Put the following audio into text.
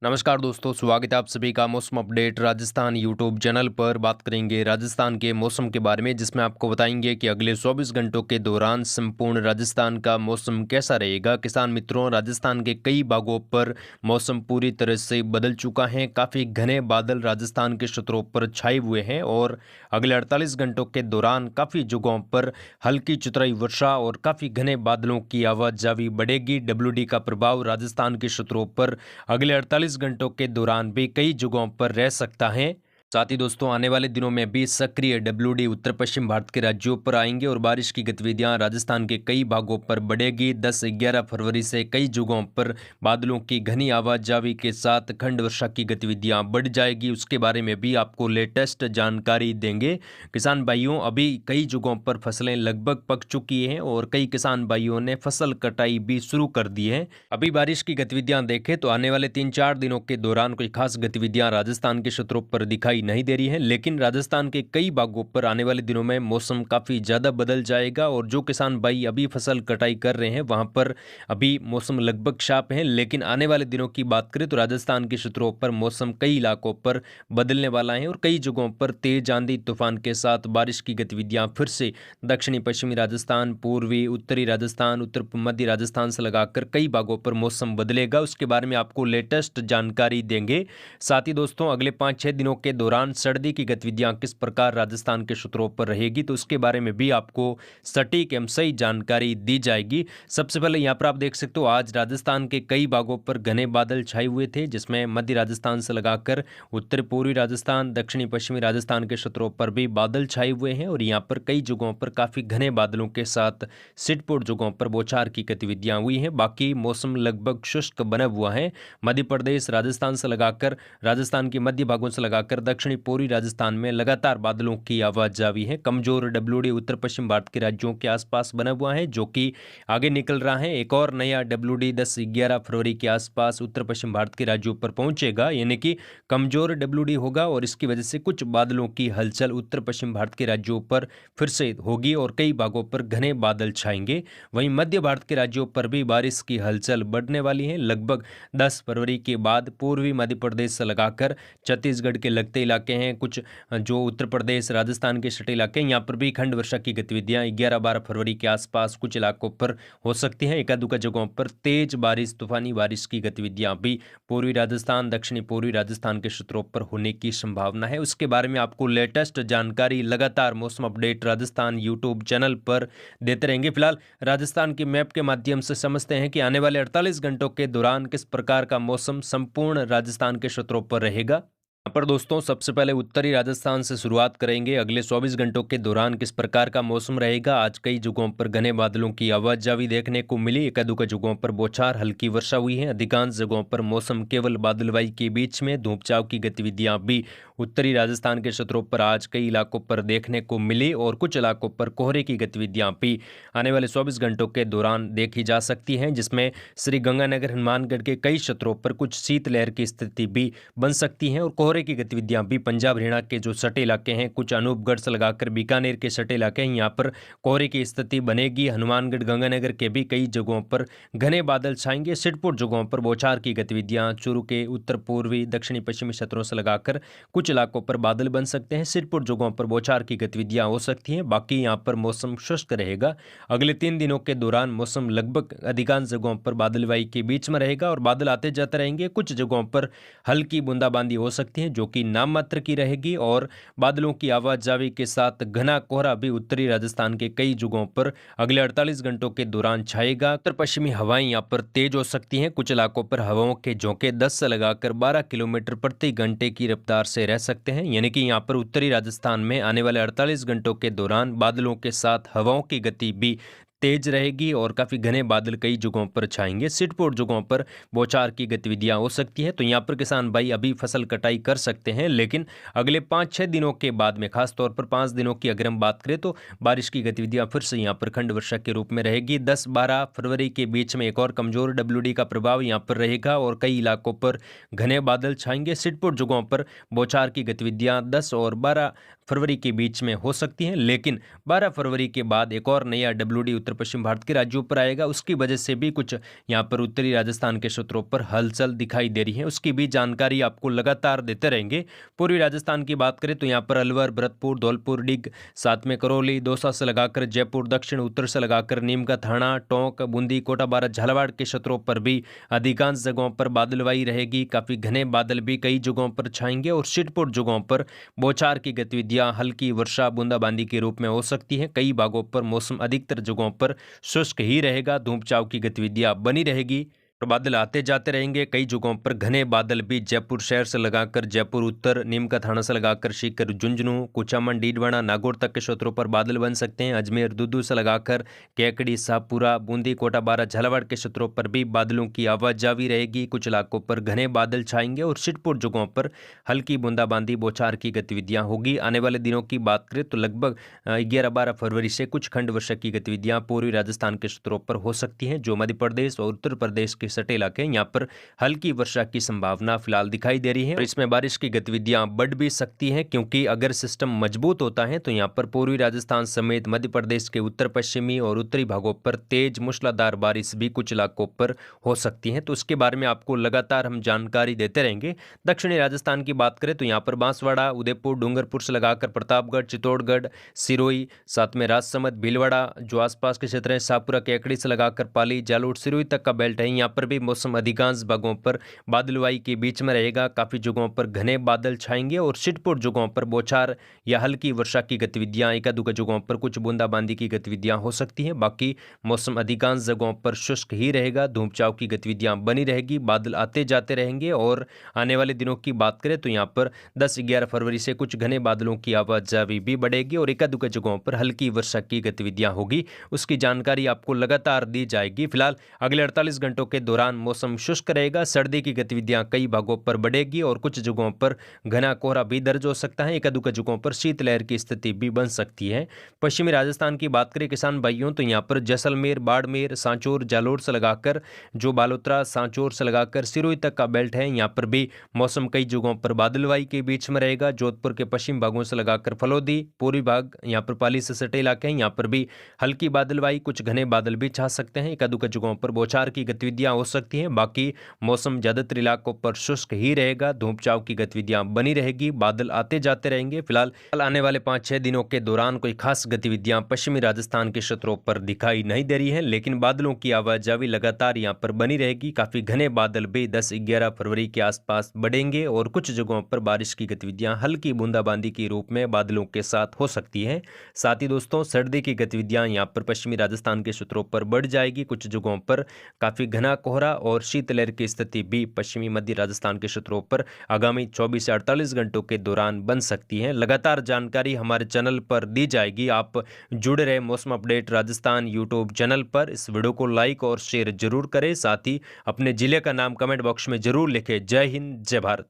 नमस्कार दोस्तों, स्वागत है आप सभी का मौसम अपडेट राजस्थान यूट्यूब चैनल पर। बात करेंगे राजस्थान के मौसम के बारे में, जिसमें आपको बताएंगे कि अगले 24 घंटों के दौरान संपूर्ण राजस्थान का मौसम कैसा रहेगा। किसान मित्रों, राजस्थान के कई भागों पर मौसम पूरी तरह से बदल चुका है। काफ़ी घने बादल राजस्थान के क्षेत्रों पर छाए हुए हैं और अगले 48 घंटों के दौरान काफ़ी जगहों पर हल्की चुतराई वर्षा और काफ़ी घने बादलों की आवाजावी बढ़ेगी। डब्ल्यूडी का प्रभाव राजस्थान के क्षेत्रों पर अगले 48 घंटों के दौरान भी कई जगहों पर रह सकता है। साथ ही दोस्तों, आने वाले दिनों में भी सक्रिय डब्ल्यूडी उत्तर पश्चिम भारत के राज्यों पर आएंगे और बारिश की गतिविधियां राजस्थान के कई भागों पर बढ़ेगी। 10-11 फरवरी से कई जगहों पर बादलों की घनी आवाजावी के साथ खंड वर्षा की गतिविधियां बढ़ जाएगी। उसके बारे में भी आपको लेटेस्ट जानकारी देंगे। किसान भाइयों, अभी कई जगहों पर फसलें लगभग पक चुकी हैं और कई किसान भाइयों ने फसल कटाई भी शुरू कर दी है। अभी बारिश की गतिविधियां देखें तो आने वाले 3-4 दिनों के दौरान कोई खास गतिविधियां राजस्थान के क्षेत्रों पर दिखाई नहीं दे रही है, लेकिन राजस्थान के कई भागों पर आने वाले दिनों में मौसम काफ़ी ज़्यादा बदल जाएगा। और जो किसान भाई अभी फसल कटाई कर रहे हैं वहां पर अभी मौसम लगभग साफ है, लेकिन आने वाले दिनों की बात करें तो राजस्थान के क्षेत्रों पर मौसम कई इलाकों पर बदलने वाला है और कई जगहों पर तेज आंधी तूफान के साथ बारिश की गतिविधियां फिर से दक्षिणी पश्चिमी राजस्थान, पूर्वी उत्तरी राजस्थान, उत्तर मध्य राजस्थान से लगाकर कई भागों पर मौसम बदलेगा। उसके बारे में आपको लेटेस्ट जानकारी देंगे। साथ ही दोस्तों, अगले 5-6 दिनों के दौरान सर्दी की गतिविधियां किस प्रकार राजस्थान के क्षेत्रों पर रहेगी, तो उसके बारे में भी आपको सटीक एवं सही जानकारी दी जाएगी। सबसे पहले यहाँ पर आप देख सकते हो, आज राजस्थान के कई भागों पर घने बादल छाए हुए थे, जिसमें मध्य राजस्थान से लगाकर उत्तर पूर्वी राजस्थान, दक्षिणी पश्चिमी राजस्थान के क्षेत्रों पर भी बादल छाए हुए हैं और यहाँ पर कई जगहों पर काफ़ी घने बादलों के साथ छिटपुट जगहों पर बौछार की गतिविधियां हुई हैं। बाकी मौसम लगभग शुष्क बना हुआ है। मध्य प्रदेश, राजस्थान से लगाकर राजस्थान के मध्य भागों से लगाकर दक्षिणी पूर्वी राजस्थान में लगातार बादलों की आवाजावी है। कमजोर डब्ल्यूडी उत्तर पश्चिम भारत के राज्यों के आसपास बना हुआ है, जो कि आगे निकल रहा है। एक और नया डब्ल्यूडी 10-11 फरवरी के आसपास उत्तर पश्चिम भारत के राज्यों पर पहुंचेगा, यानी कि कमजोर डब्ल्यूडी होगा और इसकी वजह से कुछ बादलों की हलचल उत्तर पश्चिम भारत के राज्यों पर फिर से होगी और कई भागों पर घने बादल छाएंगे। वहीं मध्य भारत के राज्यों पर भी बारिश की हलचल बढ़ने वाली है। लगभग 10 फरवरी के बाद पूर्वी मध्य प्रदेश से लगाकर छत्तीसगढ़ के लगते इलाके हैं, कुछ जो उत्तर प्रदेश राजस्थान के सटे इलाके हैं, यहाँ पर भी खंड वर्षा की गतिविधियां 11-12 फरवरी के आसपास कुछ इलाकों पर हो सकती हैं। एका दुका जगहों पर तेज बारिश, तूफानी बारिश की गतिविधियां भी पूर्वी राजस्थान, दक्षिणी पूर्वी राजस्थान के क्षेत्रों पर होने की संभावना है। उसके बारे में आपको लेटेस्ट जानकारी लगातार मौसम अपडेट राजस्थान यूट्यूब चैनल पर देते रहेंगे। फिलहाल राजस्थान की मैप के माध्यम से समझते हैं कि आने वाले 48 घंटों के दौरान किस प्रकार का मौसम संपूर्ण राजस्थान के क्षेत्रों पर रहेगा। यहाँ पर दोस्तों, सबसे पहले उत्तरी राजस्थान से शुरुआत करेंगे। अगले 24 घंटों के दौरान किस प्रकार का मौसम रहेगा। आज कई जगहों पर घने बादलों की आवाजावी देखने को मिली। एक-दो जगहों पर बौछार, हल्की वर्षा हुई है। अधिकांश जगहों पर मौसम केवल बादलवाई के बीच में, धूप छांव की गतिविधियां भी उत्तरी राजस्थान के क्षेत्रों पर आज कई इलाकों पर देखने को मिली और कुछ इलाकों पर कोहरे की गतिविधियां भी आने वाले 24 घंटों के दौरान देखी जा सकती हैं, जिसमें श्री गंगानगर, हनुमानगढ़ के कई क्षेत्रों पर कुछ शीतलहर की स्थिति भी बन सकती है और कोहरे की गतिविधियां भी पंजाब हरियाणा के जो सटे इलाके हैं, कुछ अनूपगढ़ से लगाकर बीकानेर के सटे इलाके हैं, यहाँ पर कोहरे की स्थिति बनेगी। हनुमानगढ़, गंगानगर के भी कई जगहों पर घने बादल छाएंगे। छिटपुट जगहों पर बौछार की गतिविधियां चूरू के उत्तर पूर्वी, दक्षिणी पश्चिमी क्षेत्रों से लगाकर कुछ इलाकों पर बादल बन सकते हैं। छिटपुट जगहों पर बौछार की गतिविधियां हो सकती हैं। बाकी यहाँ पर मौसम शुष्क रहेगा। अगले 3 दिनों के दौरान मौसम लगभग अधिकांश जगहों पर बादलवाई के बीच में रहेगा और बादल आते जाते रहेंगे। कुछ जगहों पर हल्की बूंदाबांदी हो सकती है, जो कि नाम मात्र की रहेगी और बादलों की आवाजावी के साथ घना कोहरा भी उत्तरी राजस्थान के कई जगहों पर अगले 48 घंटों के दौरान छाएगा। उत्तर पश्चिमी हवाएं यहाँ पर तेज हो सकती हैं। कुछ इलाकों पर हवाओं के झोंके 10 से लगाकर 12 किलोमीटर प्रति घंटे की रफ्तार से रह सकते हैं, यानी कि यहाँ पर उत्तरी राजस्थान में आने वाले 48 घंटों के दौरान बादलों के साथ हवाओं की गति भी तेज रहेगी और काफ़ी घने बादल कई जगहों पर छाएंगे। छिटपुट जगहों पर बौछार की गतिविधियां हो सकती है। तो यहाँ पर किसान भाई अभी फसल कटाई कर सकते हैं, लेकिन अगले 5-6 दिनों के बाद में, खासतौर पर 5 दिनों की अगर हम बात करें, तो बारिश की गतिविधियां फिर से यहाँ पर खंड वर्षा के रूप में रहेगी। 10-12 फरवरी के बीच में एक और कमजोर डब्ल्यूडी का प्रभाव यहाँ पर रहेगा और कई इलाकों पर घने बादल छाएंगे। छिटपुट जगहों पर बौछार की गतिविधियां 10 और 12 फरवरी के बीच में हो सकती हैं, लेकिन 12 फरवरी के बाद एक और नया डब्ल्यूडी उत्तर पश्चिम भारत के राज्यों पर आएगा, उसकी वजह से भी कुछ यहाँ पर उत्तरी राजस्थान के क्षेत्रों पर हलचल दिखाई दे रही है। उसकी भी जानकारी आपको लगातार देते रहेंगे। पूर्वी राजस्थान की बात करें तो यहाँ पर अलवर, भरतपुर, धौलपुर, डिग, साथ में करौली, दौसा से लगाकर जयपुर, दक्षिण उत्तर से लगाकर नीमका, थाना, टोंक, बूंदी, कोटा, बारां, झालावाड़ के क्षेत्रों पर भी अधिकांश जगहों पर बादलवाई रहेगी। काफी घने बादल भी कई जगहों पर छाएंगे और छिटपुट जगहों पर बौछार की गतिविधियां, हल्की वर्षा, बूंदाबांदी के रूप में हो सकती है। कई भागों पर मौसम अधिकतर जगहों पर शुष्क ही रहेगा, धूप छांव की गतिविधियां बनी रहेगी और बादल आते जाते रहेंगे। कई जगहों पर घने बादल भी जयपुर शहर से लगाकर जयपुर उत्तर, नीमका थाना से लगाकर सीकर, झुंझुनू, कुचामन, डीडवाना, नागौर तक के क्षेत्रों पर बादल बन सकते हैं। अजमेर, दुदू से लगाकर केकड़ी, शाहपुरा, बूंदी, कोटा, बारां, झालावाड़ के क्षेत्रों पर भी बादलों की आवाजावी रहेगी। कुछ इलाकों पर घने बादल छाएंगे और छिटपुट जगहों पर हल्की बूंदाबांदी, बौछार की गतिविधियां होगी। आने वाले दिनों की बात करें तो लगभग 11-12 फरवरी से कुछ खंड वर्षा की गतिविधियां पूर्वी राजस्थान के क्षेत्रों पर हो सकती हैं। जो मध्य प्रदेश और उत्तर प्रदेश के सटे इलाके, यहाँ पर हल्की वर्षा की संभावना फिलहाल दिखाई दे रही है और इसमें बारिश की गतिविधियां बढ़ भी सकती हैं, क्योंकि अगर सिस्टम मजबूत होता है तो यहाँ पर पूर्वी राजस्थान समेत मध्य प्रदेश के उत्तर पश्चिमी और उत्तरी भागों पर तेज मूसलाधार बारिश भी कुछ इलाकों पर हो सकती है। तो उसके बारे में आपको लगातार हम जानकारी देते रहेंगे। दक्षिणी राजस्थान की बात करें तो यहाँ पर बांसवाड़ा, उदयपुर, डूंगरपुर से लगाकर प्रतापगढ़, चित्तौड़गढ़, सिरोही, साथ में राजसमंद, भीलवाड़ा, जो आसपास के क्षेत्र हैं, शाहपुरा, केकड़ी से लगाकर पाली, जालोर, सिरोही तक का बेल्ट है, यहाँ पर भी मौसम अधिकांश भागों पर बादलवाई के बीच में रहेगा। काफी जगहों पर घने बादल छाएंगे और छिटपुट जगहों पर बौछार या हल्की वर्षा की गतिविधियां, एकाध जगहों पर कुछ बूंदाबांदी की गतिविधियां हो सकती हैं। बाकी मौसम अधिकांश जगहों पर शुष्क ही रहेगा, धूप छांव की गतिविधियां बनी रहेगी, बादल आते जाते रहेंगे। और आने वाले दिनों की बात करें तो यहाँ पर 10-11 फरवरी से कुछ घने बादलों की आवाजावी भी बढ़ेगी और एकाध जगहों पर हल्की वर्षा की गतिविधियां होगी। उसकी जानकारी आपको लगातार दी जाएगी। फिलहाल अगले 48 घंटों के दौरान मौसम शुष्क रहेगा, सर्दी की गतिविधियां कई भागों पर बढ़ेगी और कुछ जगहों पर घना कोहरा भी दर्ज हो सकता है। एकाध जगहों पर शीतलहर की स्थिति भी बन सकती है। पश्चिमी राजस्थान की बात करें किसान भाइयों तो यहाँ पर जैसलमेर, बाड़मेर, सांचौर, जालोर से लगाकर जो बालोतरा, सांचौर से लगाकर सिरोही तक का बेल्ट है, यहाँ पर भी मौसम कई जगहों पर बादलवाई के बीच में रहेगा। जोधपुर के पश्चिम भागों से लगाकर फलोदी, पूर्वी भाग यहाँ पर पाली से सटे इलाके हैं, यहाँ पर भी हल्की बादलवाई, कुछ घने बादल भी छा सकते हैं। एकाध जगहों पर बौछार की गतिविधियां हो सकती हैं। बाकी मौसम ज्यादातर इलाकों पर शुष्क ही रहेगा, धूप छांव की गतिविधियां बनी रहेगी, बादल आते जाते रहेंगे। फिलहाल आने वाले 5-6 दिनों के दौरान कोई खास गतिविधियां पश्चिमी राजस्थान के क्षेत्रों पर दिखाई नहीं दे रही है, लेकिन बादलों की आवाजावी लगातार यहां पर बनी रहेगी। काफी घने बादल भी 10-11 फरवरी के आसपास बढ़ेंगे और कुछ जगहों पर बारिश की गतिविधियां हल्की बूंदाबांदी के रूप में बादलों के साथ हो सकती है। साथ ही दोस्तों सर्दी की गतिविधियां यहां पर पश्चिमी राजस्थान के क्षेत्रों पर बढ़ जाएगी। कुछ जगहों पर काफी घना कोहरा और शीतलहर की स्थिति भी पश्चिमी मध्य राजस्थान के क्षेत्रों पर आगामी 24 से 48 घंटों के दौरान बन सकती है। लगातार जानकारी हमारे चैनल पर दी जाएगी। आप जुड़े रहे मौसम अपडेट राजस्थान यूट्यूब चैनल पर। इस वीडियो को लाइक और शेयर जरूर करें, साथ ही अपने जिले का नाम कमेंट बॉक्स में जरूर लिखें। जय हिंद, जय भारत।